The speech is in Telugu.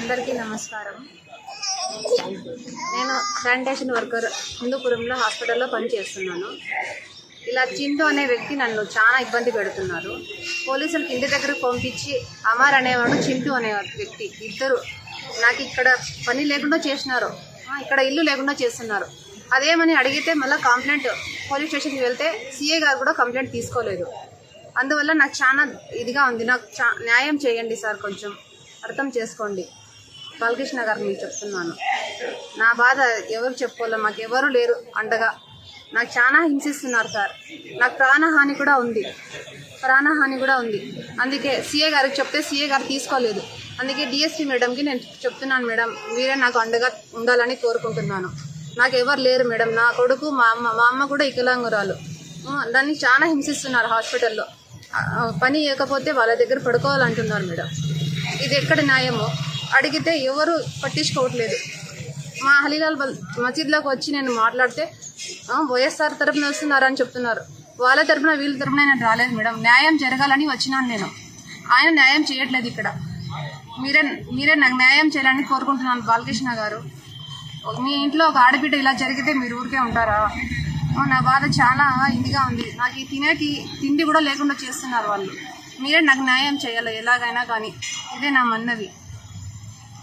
అందరికీ నమస్కారం. నేను శానిటేషన్ వర్కర్ హిందూపురంలో హాస్పిటల్లో పనిచేస్తున్నాను. ఇలా చింటూ అనే వ్యక్తి నన్ను చాలా ఇబ్బంది పెడుతున్నారు. పోలీసులకి ఇంటి దగ్గరకు పంపించి అమర్ అనేవాడు, చింటూ అనే వ్యక్తి ఇద్దరు నాకు ఇక్కడ పని లేకుండా చేసినారు, ఇక్కడ ఇల్లు లేకుండా చేస్తున్నారు. అదేమని అడిగితే మళ్ళీ కంప్లైంట్ పోలీస్ స్టేషన్కి వెళ్తే సిఐ గారు కూడా కంప్లైంట్ తీసుకోలేదు. అందువల్ల నాకు చాలా ఇదిగా ఉంది. నాకు న్యాయం చేయండి సార్, కొంచెం అర్థం చేసుకోండి. బాలకృష్ణ గారు నేను చెప్తున్నాను. నా బాధ ఎవరు చెప్పుకోవాలి, మాకు ఎవరు లేరు అండగా. నాకు చాలా హింసిస్తున్నారు సార్. నాకు ప్రాణహాని కూడా ఉంది. అందుకే సిఏ గారికి చెప్తే సిఏ గారు తీసుకోలేదు. అందుకే డిఎస్పీ మేడంకి నేను చెప్తున్నాను, మేడం మీరే నాకు అండగా ఉండాలని కోరుకుంటున్నాను. నాకు ఎవరు లేరు మేడం. నా కొడుకు, మా అమ్మ కూడా వికలాంగురాలు. దాన్ని చాలా హింసిస్తున్నారు హాస్పిటల్లో. పని ఇవ్వకపోతే వాళ్ళ దగ్గర పడుకోవాలంటున్నారు మేడం. ఇది ఎక్కడ న్యాయమో అడిగితే ఎవరు పట్టించుకోవట్లేదు. మా హలీలాల్ మసీద్లోకి వచ్చి నేను మాట్లాడితే వైఎస్ఆర్ తరఫున వస్తున్నారని చెప్తున్నారు. వాళ్ళ తరఫున వీళ్ళ తరఫున నేను రాలేదు మేడం. న్యాయం జరగాలని వచ్చినాను నేను. ఆయన న్యాయం చేయట్లేదు. ఇక్కడ మీరే నాకు న్యాయం చేయాలని కోరుకుంటున్నాను. బాలకృష్ణ గారు, మీ ఇంట్లో ఒక ఆడబిడ్డ ఇలా జరిగితే మీరు ఊరికే ఉంటారా? నా బాధ చాలా ఇదిగా ఉంది. నాకు ఈ తిండి కూడా లేకుండా చేస్తున్నారు వాళ్ళు. మీరే నాకు న్యాయం చేయాలి ఎలాగైనా కానీ. ఇదే నా మన్నవి.